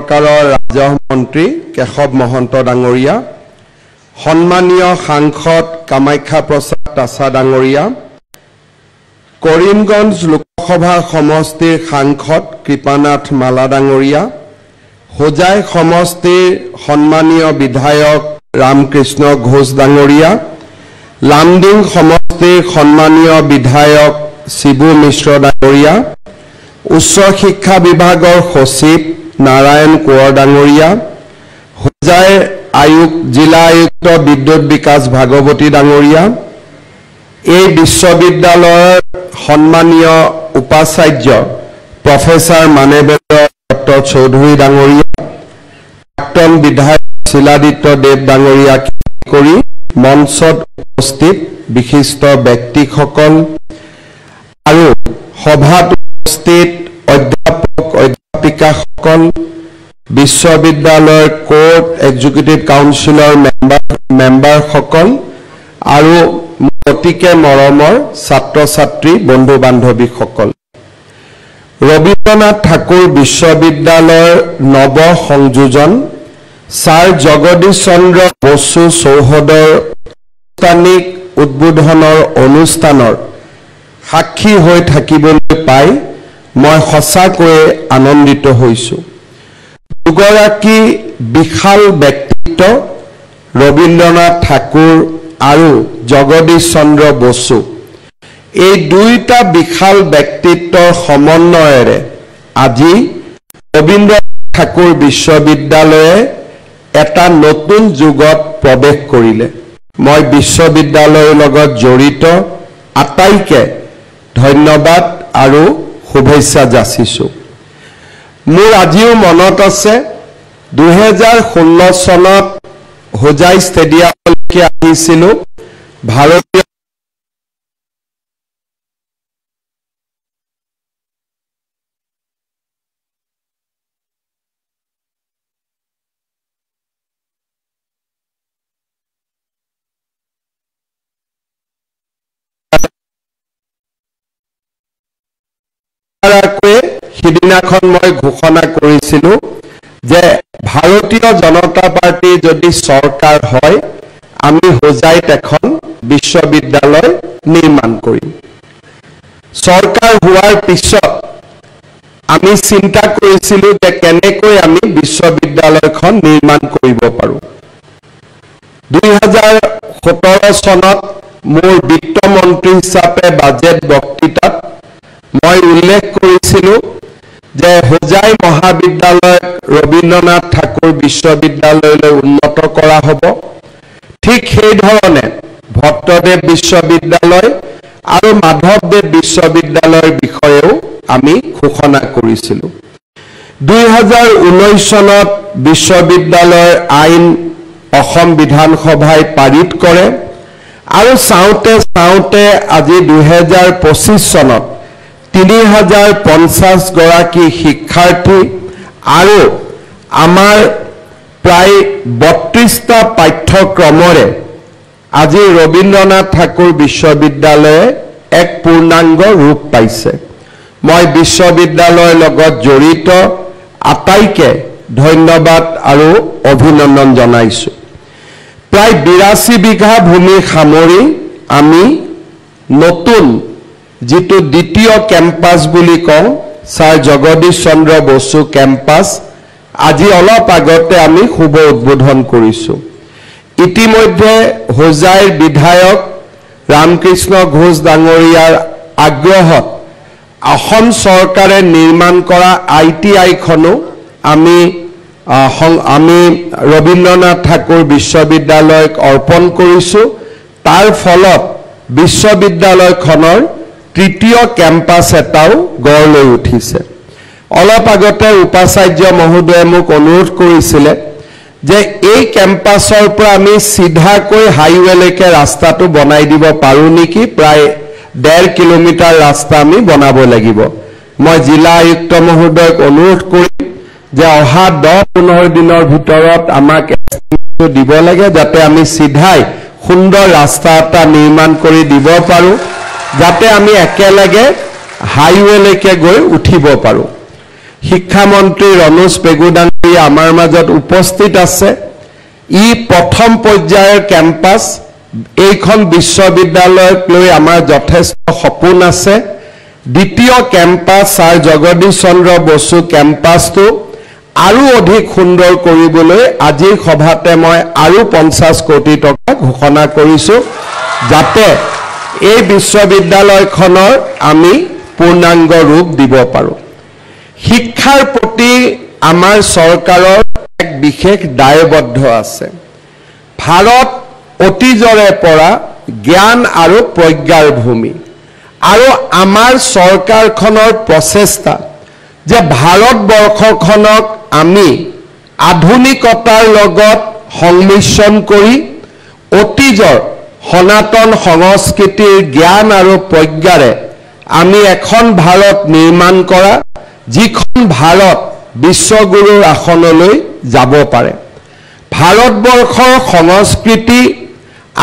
সৰকাৰৰ ৰাজহ মন্ত্ৰী কেশৱ মহন্ত ডাঙৰীয়া, সন্মানীয় সাংসদ কামাখ্যা প্ৰসাদ তাছা ডাঙৰীয়া, কৰিমগঞ্জ লোকসভা সমষ্টিৰ সাংসদ কৃপানাথ মালা ডাঙৰীয়া, হোজাই সমষ্টিৰ সন্মানীয় বিধায়ক ৰামকৃষ্ণ ঘোষ ডাঙৰীয়া, লামডিং সমষ্টিৰ সন্মানীয় বিধায়ক শিবু মিশ্ৰ ডাঙৰীয়া, উচ্চ শিক্ষা বিভাগৰ সচিব নাৰায়ণ কোঁৱৰ ডাঙৰীয়া, হোজাইৰ জিলা আয়ুক্ত বিদ্যুৎ বিকাশ ভাগৱতী ডাঙৰীয়া, এই বিশ্ববিদ্যালয়ৰ সন্মানীয় উপাচাৰ্য প্ৰফেচাৰ মানেবেন্দ্ৰ দত্ত চৌধুৰী ডাঙৰীয়া, প্ৰাক্তন বিধায়ক শিলাদিত্য দেৱ ডাঙৰীয়া কৰি মঞ্চত উপস্থিত বিশিষ্ট ব্যক্তিসকল আৰু সভাত উপস্থিত অধ্যাপক অধ্যাপিকাসকল, বিশ্ববিদ্যালয়ৰ কোৰ্ট এক্সিকিউটিভ কাউন্সিলৰ মেম্বাৰসকল আৰু অতিকে মৰমৰ ছাত্ৰ ছাত্ৰী বন্ধু বান্ধৱীসকল, ৰবীন্দ্ৰনাথ ঠাকুৰ বিশ্ববিদ্যালয়ৰ নৱ সংযোজন ছাৰ জগদীশ চন্দ্ৰ বসু চৌহদৰ আনুষ্ঠানিক উদ্বোধনৰ অনুষ্ঠানৰ সাক্ষী হৈ থাকিবলৈ পাই মই সঁচাকৈয়ে আনন্দিত হৈছোঁ। দুগৰাকী বিশাল ব্যক্তিত্ব ৰবীন্দ্ৰনাথ ঠাকুৰ আৰু জগদীশ চন্দ্ৰ বসু, এই দুইটা বিশাল ব্যক্তিত্বৰ সমন্বয়েৰে আজি ৰবীন্দ্ৰনাথ ঠাকুৰ বিশ্ববিদ্যালয়ে এটা নতুন যুগত প্ৰৱেশ কৰিলে। মই বিশ্ববিদ্যালয়ৰ লগত জড়িত আটাইকে ধন্যবাদ আৰু শুভেচ্ছা যাচিছোঁ। মোৰ আজিও মনত আছে 2016 চনত হোজাই ষ্টেডিয়ামলৈকে আহিছিলোঁ। ভাৰতীয় সিদিনাখন মই ঘোষণা কৰিছিলোঁ যে ভাৰতীয় জনতা পাৰ্টি যদি চৰকাৰ হয় আমি হোজাইত এখন বিশ্ববিদ্যালয় নিৰ্মাণ কৰিম। চৰকাৰ হোৱাৰ পিছত আমি চিন্তা কৰিছিলোঁ যে কেনেকৈ আমি বিশ্ববিদ্যালয়খন নিৰ্মাণ কৰিব পাৰোঁ। 2017 চনত মোৰ বিত্তমন্ত্ৰী হিচাপে বাজেট বক্তৃতাত মই উল্লেখ কৰিছিলোঁ যে হোজাই মহাবিদ্যালয়ক ৰবীন্দ্ৰনাথ ঠাকুৰ বিশ্ববিদ্যালয়লৈ উন্নত কৰা হ'ব। ঠিক সেইধৰণে ভট্টদেৱ বিশ্ববিদ্যালয় আৰু মাধৱদেৱ বিশ্ববিদ্যালয়ৰ বিষয়েও আমি ঘোষণা কৰিছিলোঁ। 2019 চনত বিশ্ববিদ্যালয়ৰ আইন অসম বিধানসভাই পাৰিত কৰে আৰু চাওঁতে চাওঁতে আজি 2025 চনত 3050 গৰাকী শিক্ষাৰ্থী আৰু আমাৰ প্ৰায় 32টা পাঠ্যক্ৰমৰে আজি ৰবীন্দ্ৰনাথ ঠাকুৰ বিশ্ববিদ্যালয়ে এক পূৰ্ণাংগ ৰূপ পাইছে। মই বিশ্ববিদ্যালয়ৰ লগত জড়িত আটাইকে ধন্যবাদ আৰু অভিনন্দন জনাইছোঁ। প্ৰায় 82 বিঘা ভূমি সামৰি আমি নতুন যিটো দ্বিতীয় কেম্পাছ বুলি কওঁ ছাৰ জগদীশ চন্দ্ৰ বসু কেম্পাছ আজি অলপ আগতে আমি শুভ উদ্বোধন কৰিছোঁ। ইতিমধ্যে হোজাইৰ বিধায়ক ৰামকৃষ্ণ ঘোষ ডাঙৰীয়াৰ আগ্ৰহত অসম চৰকাৰে নিৰ্মাণ কৰা ITIখনো আমি ৰবীন্দ্ৰনাথ ঠাকুৰ বিশ্ববিদ্যালয়ক অৰ্পণ কৰিছোঁ। তাৰ ফলত বিশ্ববিদ্যালয়খনৰ তৃতীয় কেম্পাছ এটাও গঢ় লৈ উঠিছে। অলপ আগতে উপাচাৰ্য মহোদয়ে মোক অনুৰোধ কৰিছিলে যে এই কেম্পাছৰ পৰা আমি চিধাকৈ হাইৱেলৈকে ৰাস্তাটো বনাই দিব পাৰোঁ নেকি। প্ৰায় 1.5 কিলোমিটাৰ ৰাস্তা আমি বনাব লাগিব। মই জিলা আয়ুক্ত মহোদয়ক অনুৰোধ কৰিম যে অহা 10-15 দিনৰ ভিতৰত আমাক এষ্টিমেটটো দিব লাগে যাতে আমি চিধাই সুন্দৰ ৰাস্তা এটা নিৰ্মাণ কৰি দিব পাৰোঁ, যাতে আমি একেলগে হাইৱেলৈকে গৈ উঠিব পাৰোঁ। শিক্ষামন্ত্ৰী ৰণোজ পেগু ডাঙৰীয়া আমাৰ মাজত উপস্থিত আছে ই প্ৰথম পৰ্যায়ৰ কেম্পাছ এইখন বিশ্ববিদ্যালয়ক লৈ আমাৰ যথেষ্ট সপোন আছে দ্বিতীয় কেম্পাছ ছাৰ জগদীশ চন্দ্ৰ বসু কেম্পাছটো আৰু অধিক সুন্দৰ কৰিবলৈ আজিৰ সভাতে মই আৰু 50 কোটি টকা ঘোষণা কৰিছো যাতে এই বিশ্ববিদ্যালয়খনৰ আমি পূৰ্ণাংগ ৰূপ দিব পাৰো শিক্ষাৰ প্ৰতি আমাৰ চৰকাৰৰ এক বিশেষ দায়বদ্ধ আছে ভাৰত অতীজৰে পৰা জ্ঞান আৰু প্ৰজ্ঞাৰ ভূমি আৰু আমাৰ চৰকাৰখনৰ প্ৰচেষ্টা যে ভাৰতবৰ্ষখনক আমি আধুনিকতাৰ লগত সংমিশ্ৰণ কৰি অতীজৰ সনাতন সংস্কৃতিৰ জ্ঞান আৰু প্ৰজ্ঞাৰে আমি এখন ভাৰত নিৰ্মাণ কৰা যিখন ভাৰত বিশ্বগুৰুৰ আসনলৈ যাব পাৰে ভাৰতবৰ্ষৰ সংস্কৃতি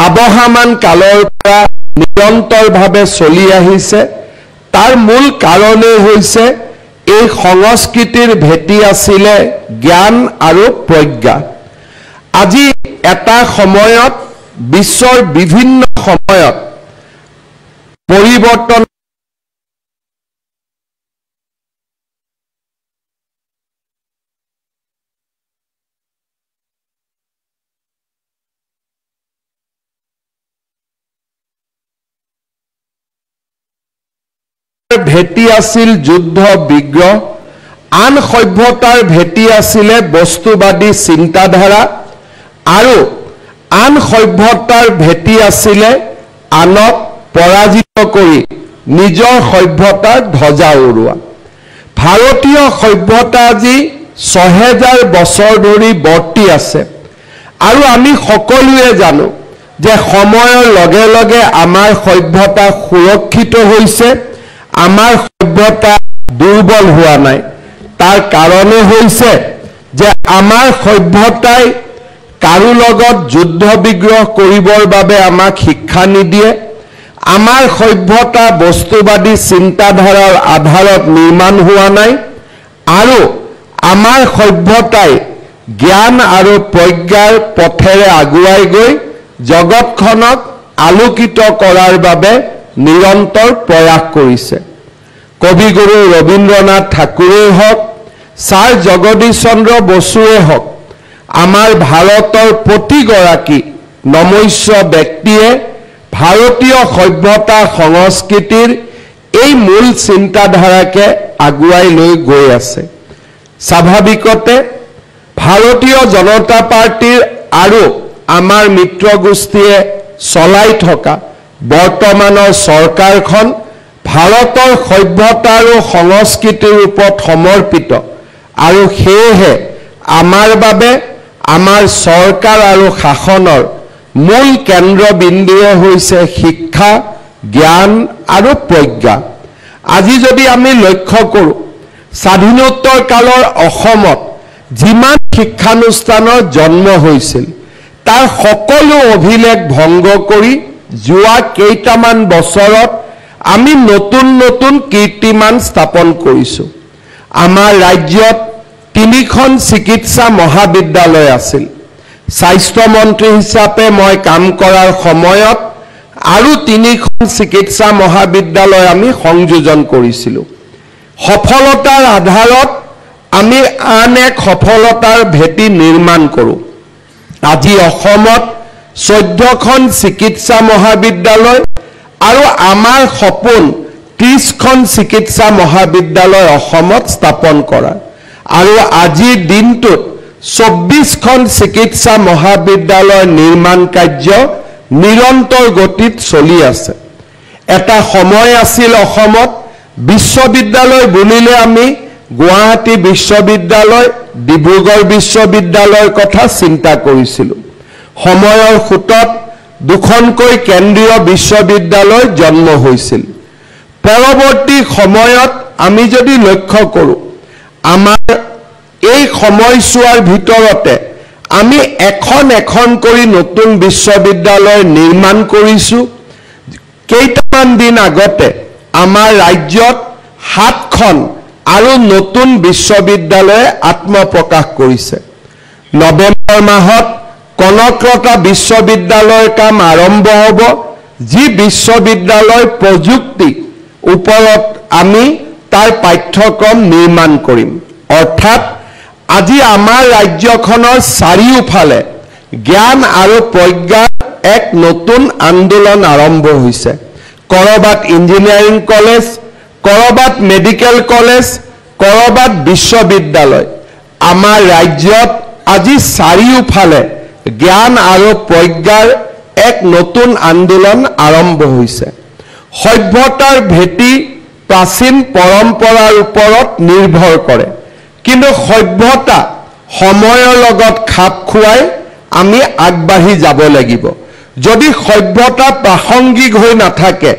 আবহমান কালৰ পৰা নিৰন্তৰভাৱে চলি আহিছে তাৰ মূল কাৰণেই হৈছে এই সংস্কৃতিৰ ভেটি আছিলে জ্ঞান আৰু প্ৰজ্ঞা আজি এটা সময়ত বিশ্বৰ বিভিন্ন সময়ত পৰিৱৰ্তন ভেটি আছিল যুদ্ধ বিগ্ৰহ আন সভ্যতাৰ ভেটি আছিলে বস্তুবাদী চিন্তাধাৰা আৰু আন সভ্যতাৰ ভেটি আছিলে আনক পৰাজিত কৰি নিজৰ সভ্যতাৰ ধ্বজা উৰুৱা ভাৰতীয় সভ্যতা আজি 6000 বছৰ ধৰি বৰ্তি আছে আৰু আমি সকলোৱে জানো যে সময়ৰ লগে লগে আমাৰ সভ্যতা সুৰক্ষিত হৈছে আমাৰ সভ্যতা দুৰ্বল হোৱা নাই তাৰ কাৰণ হৈছে যে আমাৰ সভ্যতাই কাৰো লগত যুদ্ধ বিগ্ৰহ কৰিবৰ বাবে আমাক শিক্ষা নিদিয়ে আমাৰ সভ্যতা বস্তুবাদী চিন্তাধাৰাৰ আধাৰত নিৰ্মাণ হোৱা নাই আৰু আমাৰ সভ্যতাই জ্ঞান আৰু প্ৰজ্ঞাৰ পথেৰে আগুৱাই গৈ জগতখনক আলোকিত কৰাৰ বাবে নিৰন্তৰ প্ৰয়াস কৰিছে কবিগুৰু ৰবীন্দ্ৰনাথ ঠাকুৰেই হওক ছাৰ জগদীশ চন্দ্ৰ বসুৱে হওক আমাৰ ভাৰতৰ প্ৰতিগৰাকী নমস্য ব্যক্তিয়ে ভাৰতীয় সভ্যতা সংস্কৃতিৰ এই মূল চিন্তাধাৰাকে আগুৱাই লৈ গৈ আছে স্বাভাৱিকতে ভাৰতীয় জনতা পাৰ্টিৰ আৰু আমাৰ মিত্ৰগোষ্ঠীয়ে চলাই থকা বৰ্তমানৰ চৰকাৰখন ভাৰতৰ সভ্যতা আৰু সংস্কৃতিৰ ওপৰত সমৰ্পিত আৰু সেয়েহে আমাৰ বাবে আমাৰ চৰকাৰ আৰু শাসনৰ মূল কেন্দ্ৰবিন্দুৱে হৈছে শিক্ষা জ্ঞান আৰু প্ৰজ্ঞা আজি যদি আমি লক্ষ্য কৰোঁ স্বাধীনোত্তৰ কালৰ অসমত যিমান শিক্ষানুষ্ঠানৰ জন্ম হৈছিল তাৰ সকলো অভিলেখ ভংগ কৰি যোৱা কেইটামান বছৰত আমি নতুন নতুন কীৰ্তিমান স্থাপন কৰিছো আমাৰ ৰাজ্যত 3খন চিকিৎসা মহাবিদ্যালয় আছিল স্বাস্থ্য মন্ত্ৰী হিচাপে মই কাম কৰাৰ সময়ত আৰু 3খন চিকিৎসা মহাবিদ্যালয় আমি সংযোজন কৰিছিলো সফলতাৰ আধাৰত আমি আন এক সফলতাৰ ভেটি নিৰ্মাণ কৰোঁ আজি অসমত 14খন চিকিৎসা মহাবিদ্যালয় আৰু আমাৰ সপোন 30খন চিকিৎসা মহাবিদ্যালয় অসমত স্থাপন কৰা আৰু আজিৰ দিনটোত 24খন চিকিৎসা মহাবিদ্যালয় নিৰ্মাণ কাৰ্য নিৰন্তৰ গতিত চলি আছে এটা সময় আছিল অসমত বিশ্ববিদ্যালয় বুলিলে আমি গুৱাহাটী বিশ্ববিদ্যালয় ডিব্ৰুগড় বিশ্ববিদ্যালয়ৰ কথা চিন্তা কৰিছিলো সময়ৰ খুঁটত দুখনকৈ কেন্দ্ৰীয় বিশ্ববিদ্যালয় জন্ম হৈছিল পৰৱৰ্তী সময়ত আমি যদি লক্ষ্য কৰোঁ আমাৰ এই সময়ছোৱাৰ ভিতৰতে আমি এখন এখন কৰি নতুন বিশ্ববিদ্যালয় নিৰ্মাণ কৰিছোঁ কেইটামান দিন আগতে আমাৰ ৰাজ্যত 7খন আৰু নতুন বিশ্ববিদ্যালয়ে আত্মপ্ৰকাশ কৰিছে। নৱেম্বৰ মাহত কনকলতা বিশ্ববিদ্যালয়ৰ কাম আৰম্ভ হ'ব, যি বিশ্ববিদ্যালয় প্ৰযুক্তি ওপৰত আমি তাৰ পাঠ্যক্ৰম নিৰ্মাণ কৰিম। অৰ্থাৎ আজি আমাৰ ৰাজ্যখনৰ চাৰিওফালে জ্ঞান আৰু প্ৰজ্ঞাৰ এক নতুন আন্দোলন আৰম্ভ হৈছে। কৰবাত ইঞ্জিনিয়াৰিং কলেজ, কৰবাত মেডিকেল কলেজ, কৰবাত বিশ্ববিদ্যালয়। আমাৰ ৰাজ্যত আজি চাৰিওফালে জ্ঞান আৰু প্ৰজ্ঞাৰ এক নতুন আন্দোলন আৰম্ভ হৈছে। সভ্যতাৰ ভেটি প্ৰাচীন পৰম্পৰাৰ ওপৰত নিৰ্ভৰ কৰে, কিন্তু সভ্যতা সময়ৰ লগত খাপ খুৱাই আমি আগবাঢ়ি যাব লাগিব। যদি সভ্যতা প্ৰাসংগিক হৈ নাথাকে,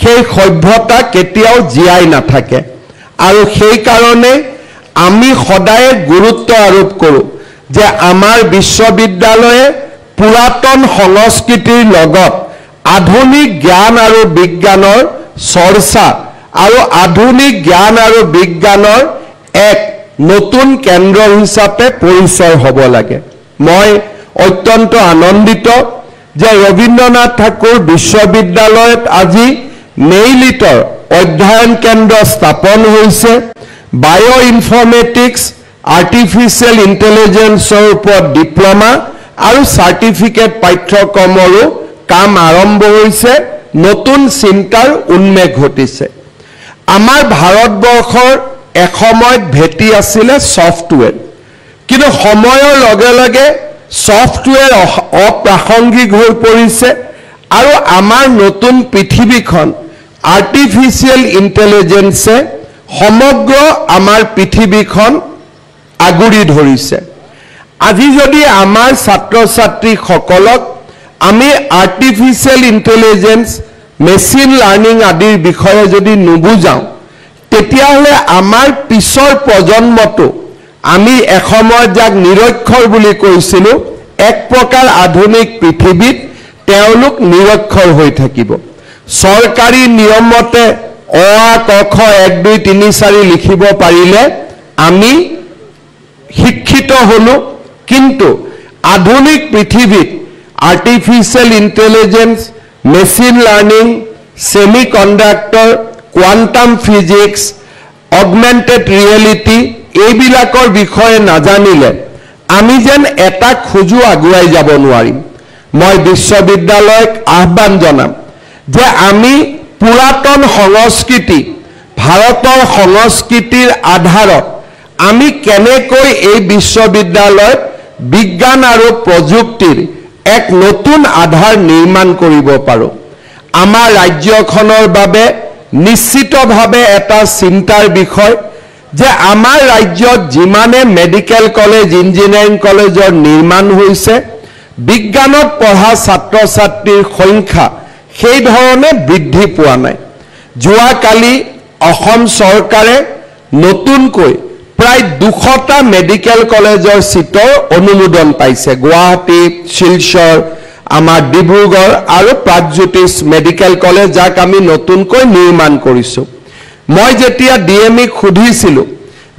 সেই সভ্যতা কেতিয়াও জীয়াই নাথাকে। আৰু সেইকাৰণে আমি সদায় গুৰুত্ব আৰোপ কৰোঁ যে আমাৰ বিশ্ববিদ্যালয়ে পুৰাতন সংস্কৃতিৰ লগত আধুনিক জ্ঞান আৰু বিজ্ঞানৰ চৰ্চা আৰু আধুনিক জ্ঞান আৰু বিজ্ঞানৰ এক নতুন কেন্দ্ৰ হিচাপে পৰিচয় হ'ব লাগে। মই অত্যন্ত আনন্দিত যে ৰবীন্দ্ৰনাথ ঠাকুৰ বিশ্ববিদ্যালয়ত আজি নেইলিটৰ অধ্যয়ন কেন্দ্ৰ স্থাপন হৈছে। বায়' ইনফৰ্মেটিক্স, আৰ্টিফিচিয়েল ইণ্টেলিজেন্সৰ ওপৰত ডিপ্ল'মা আৰু চাৰ্টিফিকেট পাঠ্যক্ৰমৰো কাম আৰম্ভ হৈছে। নতুন চিন্তাৰ উন্মেষ ঘটিছে। আমাৰ ভাৰতবৰ্ষৰ এসময়ত ভেটি আছিলে ছফ্টৱেৰ, কিন্তু সময়ৰ লগে লগে ছফ্টৱেৰ অপ্ৰাসংগিক হৈ পৰিছে আৰু আমাৰ নতুন পৃথিৱীখন আৰ্টিফিচিয়েল ইণ্টেলিজেন্সে সমগ্ৰ আমাৰ পৃথিৱীখন আগুৰি ধৰিছে। আজি যদি আমাৰ ছাত্ৰ ছাত্ৰীসকলক আমি আৰ্টিফিচিয়েল ইণ্টেলিজেন্স, মেচিন লাৰ্নিং আদিৰ বিষয়ে যদি নুবুজাওঁ, তেতিয়াহ'লে আমাৰ পিছৰ প্ৰজন্মটো, আমি এসময়ত যাক নিৰক্ষৰ বুলি কৈছিলোঁ, এক প্ৰকাৰ আধুনিক পৃথিৱীত তেওঁলোক নিৰক্ষৰ হৈ থাকিব। চৰকাৰী নিয়মতে অ আ ক খ 1 2 3 4 লিখিব পাৰিলে আমি শিক্ষিত হলোঁ, কিন্তু আধুনিক পৃথিৱীত artificial intelligence, machine learning, semi conductor, quantum physics, augmented reality এইবিলাকৰ বিষয়ে নাজানিলে আমি যেন এটা খোজো আগুৱাই যাব নোৱাৰিম। মই বিশ্ববিদ্যালয়ক আহ্বান জনাম যে আমি পুৰাতন সংস্কৃতি, ভাৰতৰ সংস্কৃতিৰ আধাৰত আমি কেনেকৈ এই বিশ্ববিদ্যালয়ত বিজ্ঞান আৰু প্ৰযুক্তিৰ এক নতুন আধাৰ নিৰ্মাণ কৰিব পাৰোঁ। আমাৰ ৰাজ্যখনৰ বাবে নিশ্চিতভাৱে এটা চিন্তাৰ বিষয় যে আমাৰ ৰাজ্যত যিমানে মেডিকেল কলেজ, ইঞ্জিনিয়াৰিং কলেজৰ নিৰ্মাণ হৈছে, বিজ্ঞানত পঢ়া ছাত্ৰ ছাত্ৰীৰ সংখ্যা সেই ধৰণে বৃদ্ধি পোৱা নাই। যোৱাকালি অসম চৰকাৰে নতুনকৈ প্ৰায় 200টা মেডিকেল কলেজৰ চিটৰ অনুমোদন পাইছে। গুৱাহাটী, শিলচৰ, আমাৰ ডিব্ৰুগড় আৰু প্ৰাগজ্যোতিষ মেডিকেল কলেজ, যাক আমি নতুনকৈ নিৰ্মাণ কৰিছোঁ। মই যেতিয়া DMEক সুধিছিলোঁ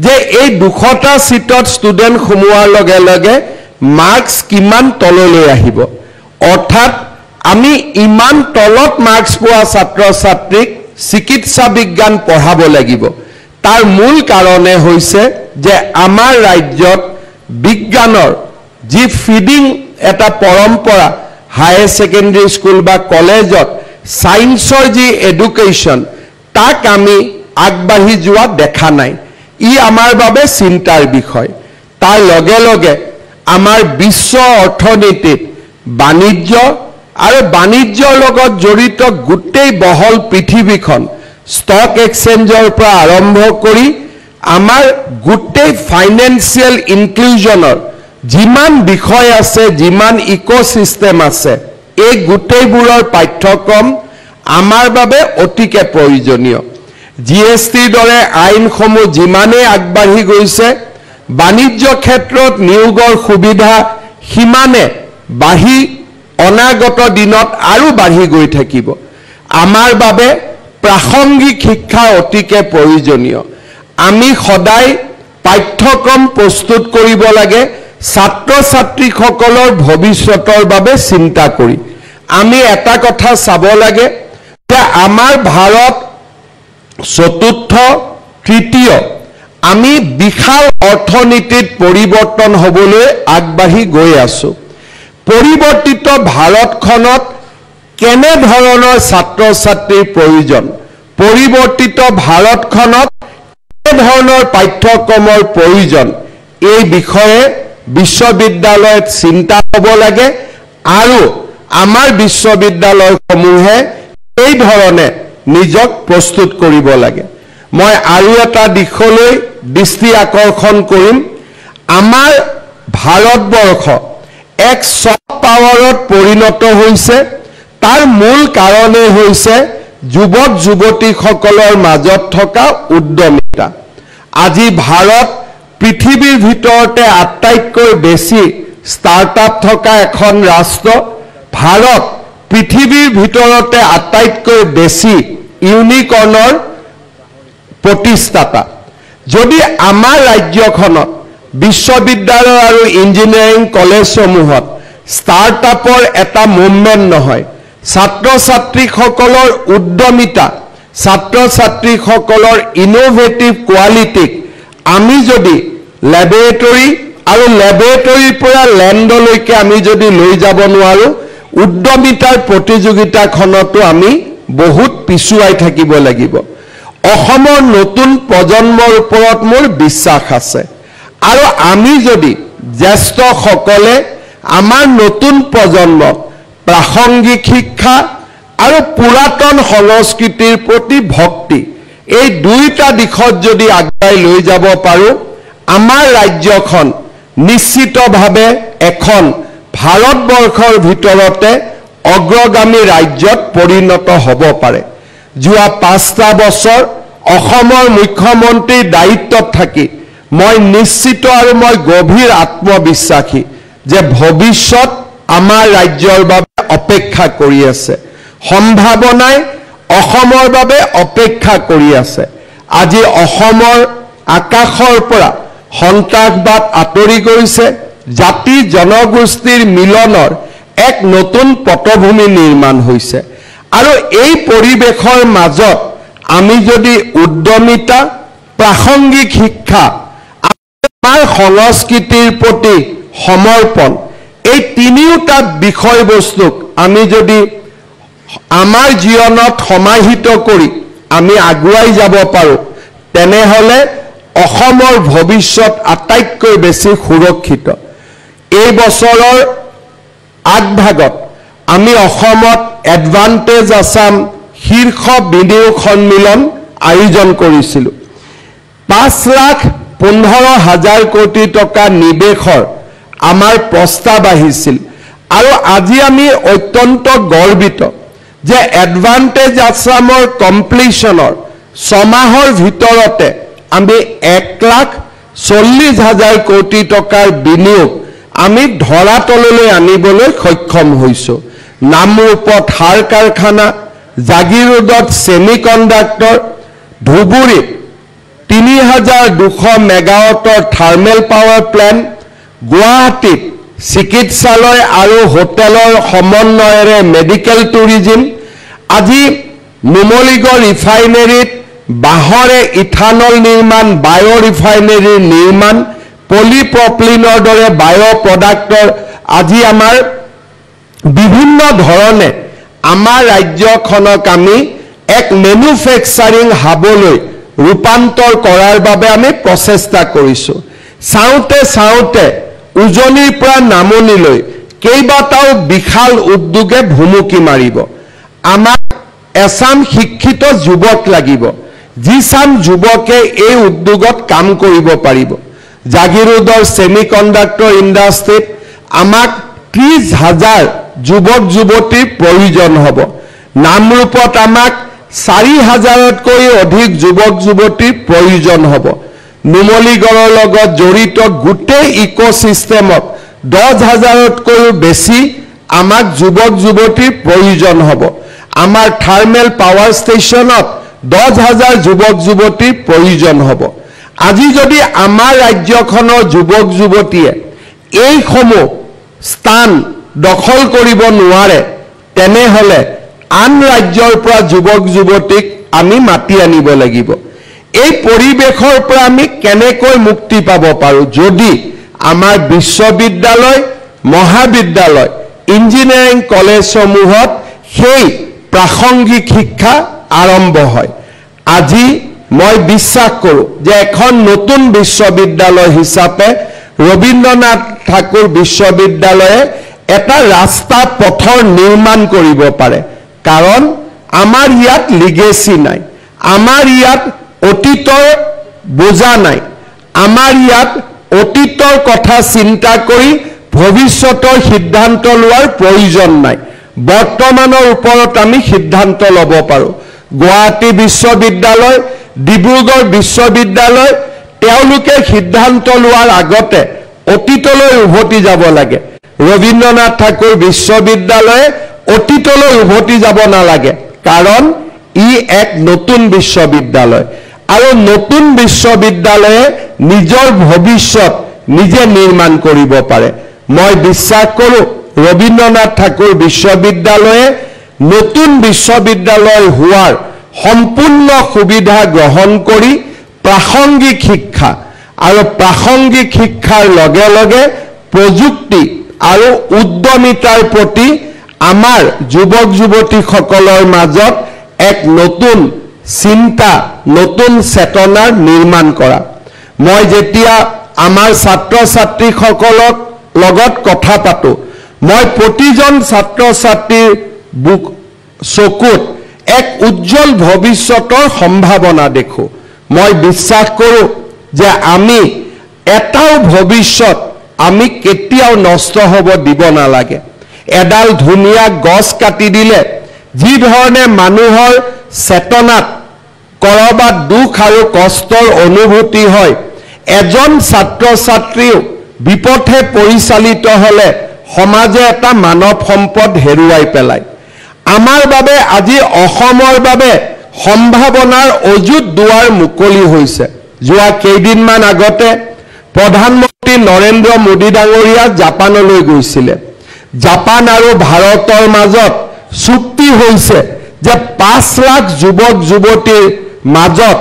যে এই 200টা চিটত ষ্টুডেণ্ট সোমোৱাৰ লগে লগে মাৰ্কছ কিমান তললৈ আহিব, অৰ্থাৎ আমি ইমান তলত মাৰ্কছ পোৱা ছাত্ৰ ছাত্ৰীক চিকিৎসা বিজ্ঞান পঢ়াব লাগিব। তাৰ মূল কাৰণে হৈছে যে আমাৰ ৰাজ্যত বিজ্ঞানৰ যি ফিডিং এটা পৰম্পৰা, হায়াৰ ছেকেণ্ডেৰী স্কুল বা কলেজত ছায়েন্সৰ যি এডুকেশ্যন, তাক আমি আগবাঢ়ি যোৱা দেখা নাই। ই আমাৰ বাবে চিন্তাৰ বিষয়। তাৰ লগে লগে আমাৰ বিশ্ব অৰ্থনীতিত বাণিজ্য আৰু বাণিজ্যৰ লগত জড়িত গোটেই বহল পৃথিৱীখন, ষ্টক এক্সচেঞ্জৰ পৰা আৰম্ভ কৰি আমাৰ গোটেই ফাইনেন্সিয়েল ইনক্লুজনৰ যিমান বিষয় আছে, যিমান ইক'চিষ্টেম আছে, এই গোটেইবোৰৰ পাঠ্যক্ৰম আমাৰ বাবে অতিকে প্ৰয়োজনীয়। GSTৰ দৰে আইনসমূহ যিমানেই আগবাঢ়ি গৈছে, বাণিজ্য ক্ষেত্ৰত নিয়োগৰ সুবিধা সিমানে বাঢ়ি অনাগত দিনত আৰু বাঢ়ি গৈ থাকিব। আমাৰ বাবে প্ৰাসংগিক শিক্ষা অতিকে প্ৰয়োজনীয়। আমি সদায় পাঠ্যক্ৰম প্ৰস্তুত কৰিব লাগে ছাত্ৰ ছাত্ৰীসকলৰ ভৱিষ্যতৰ বাবে চিন্তা কৰি আমি এটা কথা চাব লাগে যে আমাৰ ভাৰত চতুৰ্থ তৃতীয় আমি বিশাল অৰ্থনীতিত পৰিৱৰ্তন হ'বলৈ আগবাঢ়ি গৈ আছো পৰিৱৰ্তিত ভাৰতখনত কেনে ধৰণৰ ছাত্ৰ ছাত্ৰীৰ প্ৰয়োজন পৰিৱৰ্তিত ভাৰতখনত কেনে ধৰণৰ পাঠ্যক্ৰমৰ প্ৰয়োজন এই বিষয়ে বিশ্ববিদ্যালয়ত চিন্তা হ'ব লাগে আৰু আমাৰ বিশ্ববিদ্যালয়সমূহে এই ধৰণে নিজক প্ৰস্তুত কৰিব লাগে মই আৰু এটা দিশলৈ দৃষ্টি আকৰ্ষণ কৰিম আমাৰ ভাৰতবৰ্ষ এক সফট পাৱাৰত পৰিণত হৈছে তাৰ মূল কাৰণে হৈছে যুৱক যুৱতীসকলৰ মাজত থকা উদ্যমিতা আজি ভাৰত পৃথিৱীৰ ভিতৰতে আটাইতকৈ বেছি ষ্টাৰ্টআপ থকা এখন ৰাষ্ট্ৰ ভাৰত পৃথিৱীৰ ভিতৰতে আটাইতকৈ বেছি ইউনিকৰ্নৰ প্ৰতিষ্ঠাতা যদি আমাৰ ৰাজ্যখনত বিশ্ববিদ্যালয় আৰু ইঞ্জিনিয়াৰিং কলেজসমূহত ষ্টাৰ্টআপৰ এটা মুভমেণ্ট নহয় ছাত্ৰ ছাত্ৰীসকলৰ উদ্যমিতা ছাত্ৰ ছাত্ৰীসকলৰ ইনোভেটিভ কোৱালিটিক আমি যদি ল্যাবৰেটৰী আৰু ল্যাবৰেটৰীৰ পৰা লেণ্ডলৈকে আমি যদি লৈ যাব নোৱাৰো উদ্যমিতাৰ প্ৰতিযোগিতাখনতো আমি বহুত পিছুৱাই থাকিব লাগিব অসমৰ নতুন প্ৰজন্মৰ ওপৰত মোৰ বিশ্বাস আছে আৰু আমি যদি জ্যেষ্ঠসকলে আমাৰ নতুন প্ৰজন্মক প্ৰাসংগিক শিক্ষা আৰু পুৰাতন সংস্কৃতিৰ প্ৰতি ভক্তি এই দুইটা দিশত যদি আগুৱাই লৈ যাব পাৰো আমাৰ ৰাজ্যখন নিশ্চিতভাৱে এখন ভাৰতবৰ্ষৰ ভিতৰতে অগ্ৰগামী ৰাজ্যত পৰিণত হ'ব পাৰে যোৱা 5টা বছৰ অসমৰ মুখ্যমন্ত্ৰীৰ দায়িত্বত থাকি মই নিশ্চিত আৰু মই গভীৰ আত্মবিশ্বাসী যে ভৱিষ্যত আমাৰ ৰাজ্যৰ বাবে অপেক্ষা কৰি আছে সম্ভাৱনাই অসমৰ বাবে অপেক্ষা কৰি আছে আজি অসমৰ আকাশৰ পৰা সন্ত্ৰাসবাদ আঁতৰি গৈছে জাতি জনগোষ্ঠীৰ মিলনৰ এক নতুন পটভূমি নিৰ্মাণ হৈছে আৰু এই পৰিৱেশৰ মাজত আমি যদি উদ্যমিতা প্ৰাসংগিক শিক্ষা আমাৰ সংস্কৃতিৰ প্ৰতি সমৰ্পণ এই তিনিওটা বিষয়বস্তুক আমি যদি আমাৰ জীৱনত সমাহিত কৰি আমি আগুৱাই যাব পাৰো তেনেহলে অসমৰ ভৱিষ্যত আটাইতকৈ বেছি সুৰক্ষিত এই বছৰৰ আগভাগত আমি অসমত এডভান্টেজ আসাম শীৰ্ষ বিনিয়োগ সন্মিলন আয়োজন কৰিছিলো 5,15,000 কোটি টকা নিৱেশৰ আমাৰ প্ৰস্তাৱ আহিছিল আৰু আজি আমি অত্যন্ত গৰ্বিত যে এডভান্টেজ আসামৰ কমপ্লিশনৰ 6 মাহৰ ভিতৰতে আমি 1,40,000 কোটি টকাৰ বিনিয়োগ আমি ধৰাতললৈ আনিবলৈ সক্ষম হৈছো নামৰূপত সাৰ কাৰখানা জাগিৰোডত সেমিকন্ডাক্টৰ ধুবুৰীত 3,200 মেগাৱাটৰ থাৰ্মেল পাৱাৰ প্লান্ট গুৱাহাটীত চিকিৎসালয় আৰু হোটেলৰ সমন্বয়েৰে মেডিকেল টুৰিজম আজি নুমলীগড় ৰিফাইনেৰীত বাহৰে ইথানল নিৰ্মাণ বায়ো ৰিফাইনেৰীৰ নিৰ্মাণ পলিপ্ৰপিলিনৰ দৰে বায়ো প্ৰডাক্টৰ আজি আমাৰ বিভিন্ন ধৰণে আমাৰ ৰাজ্যখনক আমি এক মেনুফেকচাৰিং হাবলৈ ৰূপান্তৰ কৰাৰ বাবে আমি প্ৰচেষ্টা কৰিছো চাওঁতে চাওঁতে উজনিৰ পৰা নামনিলৈ কেইবাটাও বিশাল উদ্যোগে ভুমুকি মাৰিব আমাৰ এছাম শিক্ষিত যুৱক লাগিব যিছাম যুৱকে এই উদ্যোগত কাম কৰিব পাৰিব জাগিৰোডৰ সেমিকন্ডাক্টৰ ইণ্ডাষ্ট্ৰীত আমাক 30,000 যুৱক যুৱতীৰ প্ৰয়োজন হ'ব নামৰূপত আমাক 4,000তকৈ অধিক যুৱক যুৱতীৰ প্ৰয়োজন হ'ব নুমলীগড়ৰ লগত জড়িত গোটেই ইকোসিস্টেমত 10,000তকৈ বেছি আমাক যুৱক যুৱতীৰ প্ৰয়োজন হ'ব আমাৰ থাৰ্মেল পাৱাৰ ষ্টেচনত 10,000 যুৱক যুৱতীৰ প্ৰয়োজন হ'ব আজি যদি আমাৰ ৰাজ্যখনৰ যুৱক যুৱতীয়ে এইসমূহ স্থান দখল কৰিব নোৱাৰে তেনেহলে আন ৰাজ্যৰ পৰা যুৱক যুৱতীক আমি মাতি আনিব লাগিব এই পৰিবেশৰ পৰা আমি কেনেকৈ মুক্তি পাব পাৰো যদি আমাৰ বিশ্ববিদ্যালয় মহাবিদ্যালয় ইঞ্জিনিয়াৰিং কলেজসমূহত সেই প্ৰাসংগিক শিক্ষা আৰম্ভ হয় আজি মই বিশ্বাস কৰোঁ যে এখন নতুন বিশ্ববিদ্যালয় হিচাপে ৰবীন্দ্ৰনাথ ঠাকুৰ বিশ্ববিদ্যালয়ে এটা ৰাস্তা পথৰ নিৰ্মাণ কৰিব পাৰে কাৰণ আমাৰ ইয়াত লিগেসি নাই আমাৰ ইয়াত অতীতৰ বোজা নাই আমাৰ ইয়াত অতীতৰ কথা চিন্তা কৰি ভৱিষ্যতৰ সিদ্ধান্ত লোৱাৰ প্ৰয়োজন নাই বৰ্তমানৰ ওপৰত আমি সিদ্ধান্ত ল'ব পাৰোঁ গুৱাহাটী বিশ্ববিদ্যালয় ডিব্ৰুগড় বিশ্ববিদ্যালয় তেওঁলোকে সিদ্ধান্ত লোৱাৰ আগতে অতীতলৈ উভতি যাব লাগে ৰবীন্দ্ৰনাথ ঠাকুৰ বিশ্ববিদ্যালয়ে অতীতলৈ উভতি যাব নালাগে কাৰণ ই এক নতুন বিশ্ববিদ্যালয় আৰু নতুন বিশ্ববিদ্যালয়ে নিজৰ ভৱিষ্যত নিজে নিৰ্মাণ কৰিব পাৰে মই বিশ্বাস কৰোঁ ৰবীন্দ্ৰনাথ ঠাকুৰ বিশ্ববিদ্যালয়ে নতুন বিশ্ববিদ্যালয় হোৱাৰ সম্পূৰ্ণ সুবিধা গ্ৰহণ কৰি প্ৰাসংগিক শিক্ষা আৰু প্ৰাসংগিক শিক্ষাৰ লগে লগে প্ৰযুক্তি আৰু উদ্যমিতাৰ প্ৰতি আমাৰ যুৱক যুৱতীসকলৰ মাজত এক নতুন চিন্তা নতুন চেতনাৰ নিৰ্মাণ কৰা মই যেতিয়া আমাৰ ছাত্ৰ ছাত্ৰীসকলৰ লগত কথা পাতো মই প্ৰতিজন ছাত্ৰ ছাত্ৰীৰ চকুত এক উজ্জ্বল ভৱিষ্যতৰ সম্ভাৱনা দেখো মই বিশ্বাস কৰোঁ যে আমি এটাও ভৱিষ্যত আমি কেতিয়াও নষ্ট হ'ব দিব নালাগে এডাল ধুনীয়া গছ কাটি দিলে যি ধৰণে মানুহৰ চেতনাত কৰবাত দুখ আৰু কষ্টৰ অনুভূতি হয় এজন ছাত্ৰ ছাত্ৰীও বিপথে পৰিচালিত হলে সমাজে এটা মানৱ সম্পদ হেৰুৱাই পেলায় আমাৰ বাবে আজি অসমৰ বাবে সম্ভাৱনাৰ অযুত দুৱাৰ মুকলি হৈছে যোৱা কেইদিনমান আগতে প্ৰধানমন্ত্ৰী নৰেন্দ্ৰ মোদী ডাঙৰীয়া জাপানলৈ গৈছিলে জাপান আৰু ভাৰতৰ মাজত চুক্তি হৈছে যে 5 লাখ যুৱক যুৱতীৰ মাজত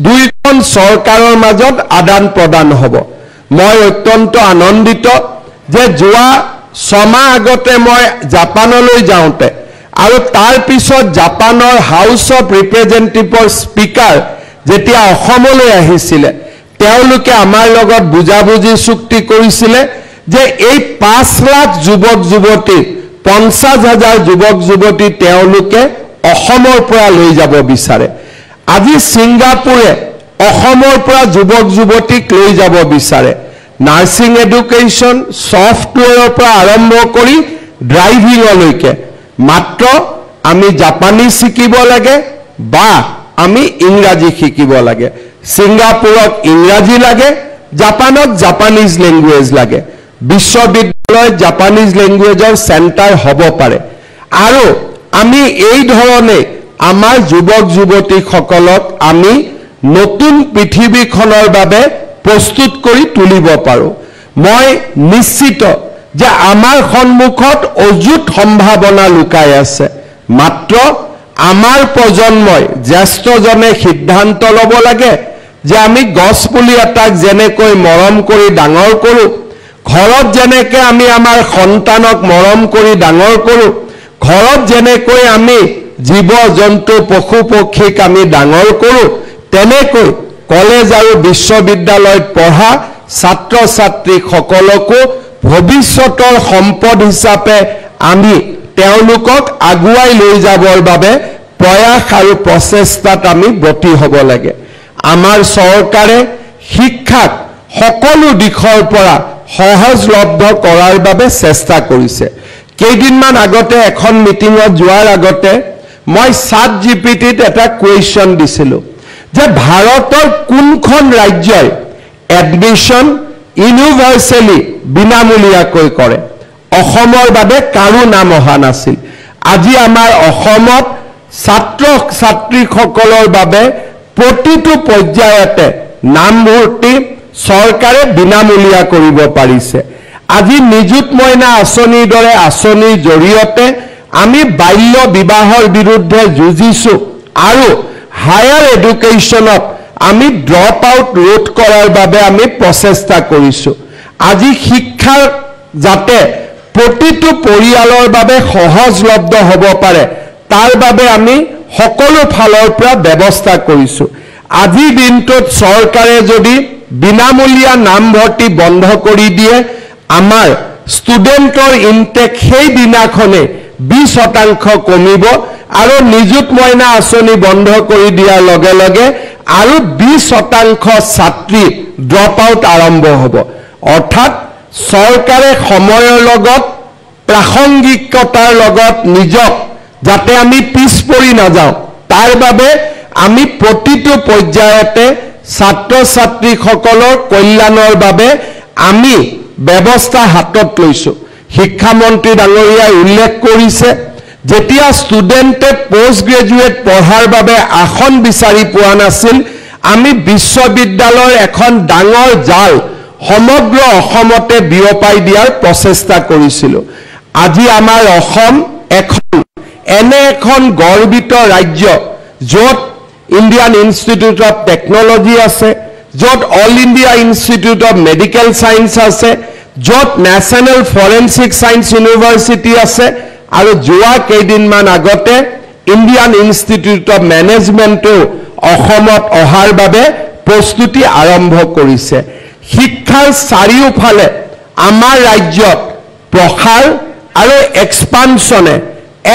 দুইখন চৰকাৰৰ মাজত আদান প্ৰদান হ'ব মই অত্যন্ত আনন্দিত যে যোৱা 6 মাহ আগতে মই জাপানলৈ যাওঁতে আৰু তাৰ পিছত জাপানৰ হাউস অফ ৰিপ্ৰেজেন্টেটিভৰ স্পিকাৰ যেতিয়া অসমলৈ আহিছিলে তেওঁলোকে আমাৰ লগত বুজাবুজি চুক্তি কৰিছিলে যে এই 5 লাখ যুৱক যুৱতী 50,000 যুৱক যুৱতী তেওঁলোকে অসমৰ পৰা লৈ যাব বিচাৰে আজি সিংগাপুৰে অসমৰ পৰা যুৱক যুৱতীক লৈ যাব বিচাৰে নাৰ্ছিং এডুকেশ্যন সফটৱেৰৰ পৰা আৰম্ভ কৰি ড্ৰাইভিংলৈকে মাত্ৰ আমি জাপানীজ শিকিব লাগে বা আমি ইংৰাজী শিকিব লাগে সিংগাপুৰত ইংৰাজী লাগে জাপানত জাপানীজ ল্যাঙ্গুৱেজ লাগে বিশ্ববিদ্যালয় জাপানীজ ল্যাঙ্গুৱেজৰ সেন্টাৰ হ'ব পাৰে আৰু আমি এই ধৰণে আমাৰ যুৱক যুৱতীসকলক আমি নতুন পৃথিৱীখনৰ বাবে প্ৰস্তুত কৰি তুলিব পাৰোঁ মই নিশ্চিত যে আমাৰ সন্মুখত অযুত সম্ভাৱনা লুকাই আছে মাত্ৰ আমাৰ প্ৰজন্মই জ্যেষ্ঠজনে সিদ্ধান্ত ল'ব লাগে যে আমি গছপুলি এটাক যেনেকৈ মৰম কৰি ডাঙৰ কৰোঁ ঘৰত যেনেকৈ আমি আমাৰ সন্তানক মৰম কৰি ডাঙৰ কৰোঁ ঘৰত যেনেকৈ আমি জীৱ জন্তু পশু পক্ষীক আমি ডাঙৰ কৰোঁ তেনেকৈ কলেজ আৰু বিশ্ববিদ্যালয়ত পঢ়া ছাত্ৰ ছাত্ৰীসকলকো ভৱিষ্যতৰ সম্পদ হিচাপে আমি তেওঁলোকক আগুৱাই লৈ যাবৰ বাবে প্ৰয়াস আৰু প্ৰচেষ্টাত আমি ব্ৰতী হ'ব লাগে আমাৰ চৰকাৰে শিক্ষাক সকলো দিশৰ পৰা সহজলভ্য কৰাৰ বাবে চেষ্টা কৰিছে কেইদিনমান আগতে এখন মিটিঙত যোৱাৰ আগতে মই চাট জিপিটিত এটা কুৱেশ্যন দিছিলোঁ যে ভাৰতৰ কোনখন ৰাজ্যই এডমিশ্যন ইউনিভাৰ্চেলি বিনামূলীয়াকৈ কৰে অসমৰ বাবে কাৰো নাম অহা নাছিল আজি আমাৰ অসমত ছাত্ৰ ছাত্ৰীসকলৰ বাবে প্ৰতিটো পৰ্যায়তে নামভৰ্তি চৰকাৰে বিনামূলীয়া কৰিব পাৰিছে আজি নিযুত মইনা আঁচনিৰ দৰে আঁচনিৰ জৰিয়তে আমি বাল্য বিবাহৰ বিৰুদ্ধে যুঁজিছো আৰু হায়াৰ এডুকেশ্যনত আমি ড্ৰপ আউট ৰোধ কৰাৰ বাবে আমি প্ৰচেষ্টা কৰিছো আজি শিক্ষাৰ যাতে প্ৰতিটো পৰিয়ালৰ বাবে সহজলভ্য হ'ব পাৰে তাৰ বাবে আমি সকলো ফালৰ পৰা ব্যৱস্থা কৰিছো আজি দিনটোত চৰকাৰে যদি বিনামূলীয়া নামভৰ্তি বন্ধ কৰি দিয়ে আমাৰ ষ্টুডেণ্টৰ ইনটেক সেই দিনাখনে 20% কমিব আৰু নিযুত মইনা আঁচনি বন্ধ কৰি দিয়াৰ লগে লগে আৰু 20% ছাত্ৰী ড্ৰপ আউট আৰম্ভ হ'ব অৰ্থাৎ চৰকাৰে সময়ৰ লগত প্ৰাসংগিকতাৰ লগত নিজক যাতে আমি পিছ পৰি নাযাওঁ তাৰ বাবে আমি প্ৰতিটো পৰ্যায়তে ছাত্ৰ ছাত্ৰীসকলৰ কল্যাণৰ বাবে আমি ব্যৱস্থা হাতত লৈছো শিক্ষামন্ত্ৰী ডাঙৰীয়াই উল্লেখ কৰিছে যেতিয়া ষ্টুডেণ্টে পোষ্ট গ্ৰেজুৱেট পঢ়াৰ বাবে আসন বিচাৰি পোৱা নাছিল আমি বিশ্ববিদ্যালয়ৰ এখন ডাঙৰ জাল সমগ্ৰ অসমতে বিয়পাই দিয়াৰ প্ৰচেষ্টা কৰিছিলো আজি আমাৰ অসম এনে এখন গৰ্বিত ৰাজ্য য'ত ইণ্ডিয়ান ইনষ্টিটিউট অফ টেকনলজি আছে য'ত all India institute of medical science আছে য'ত নেশ্যনেল ফৰেনচিক সায়েন্স ইউনিভাৰ্চিটি আছে আৰু যোৱা কেইদিনমান আগতে ইণ্ডিয়ান ইনষ্টিটিউট অফ মেনেজমেণ্টো অসমত অহাৰ বাবে প্ৰস্তুতি আৰম্ভ কৰিছে শিক্ষাৰ চাৰিওফালে আমাৰ ৰাজ্যত প্ৰসাৰ আৰু এক্সপানশ্যনে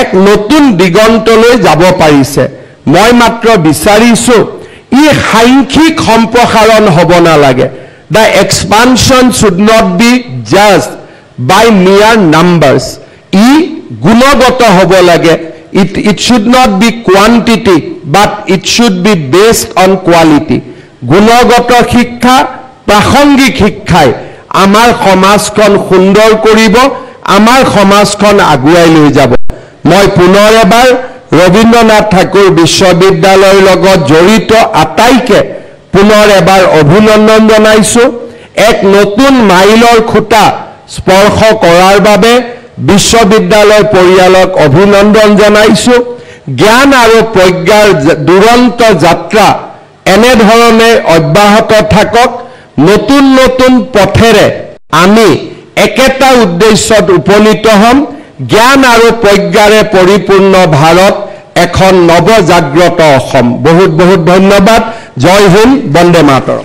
এক নতুন দিগন্তলৈ যাব পাৰিছে মই মাত্ৰ বিচাৰিছো ই সাংখ্যিক সম্প্ৰসাৰণ হ'ব নালাগে the expansion should not be just by mere numbers ই গুণগত হ'ব লাগে it should not be quantity but it should be based on quality গুণগত শিক্ষা প্ৰাসংগিক শিক্ষাই আমাৰ সমাজখন সুন্দৰ কৰিব আমাৰ সমাজখন আগুৱাই লৈ যাব মই পুনৰ এবাৰ ৰবীন্দ্ৰনাথ ঠাকুৰ বিশ্ববিদ্যালয়ৰ লগত জড়িত আটাইকে পুনৰ এবাৰ অভিনন্দন জনাইছো এক নতুন মাইলৰ খুঁটা স্পৰ্শ কৰাৰ বাবে বিশ্ববিদ্যালয় পৰিয়ালক অভিনন্দন জনাইছো জ্ঞান আৰু প্ৰজ্ঞাৰ দুৰন্ত যাত্ৰা এনে ধৰণে অব্যাহত থাকক নতুন নতুন পথেৰে আমি একেটা উদ্দেশ্যত উপনীত হম জ্ঞান আৰু প্ৰজ্ঞাৰে পৰিপূৰ্ণ ভাৰত এখন নৱজাগ্ৰত অসম বহুত বহুত ধন্যবাদ জয় হিন্দ বন্দে মাতৰম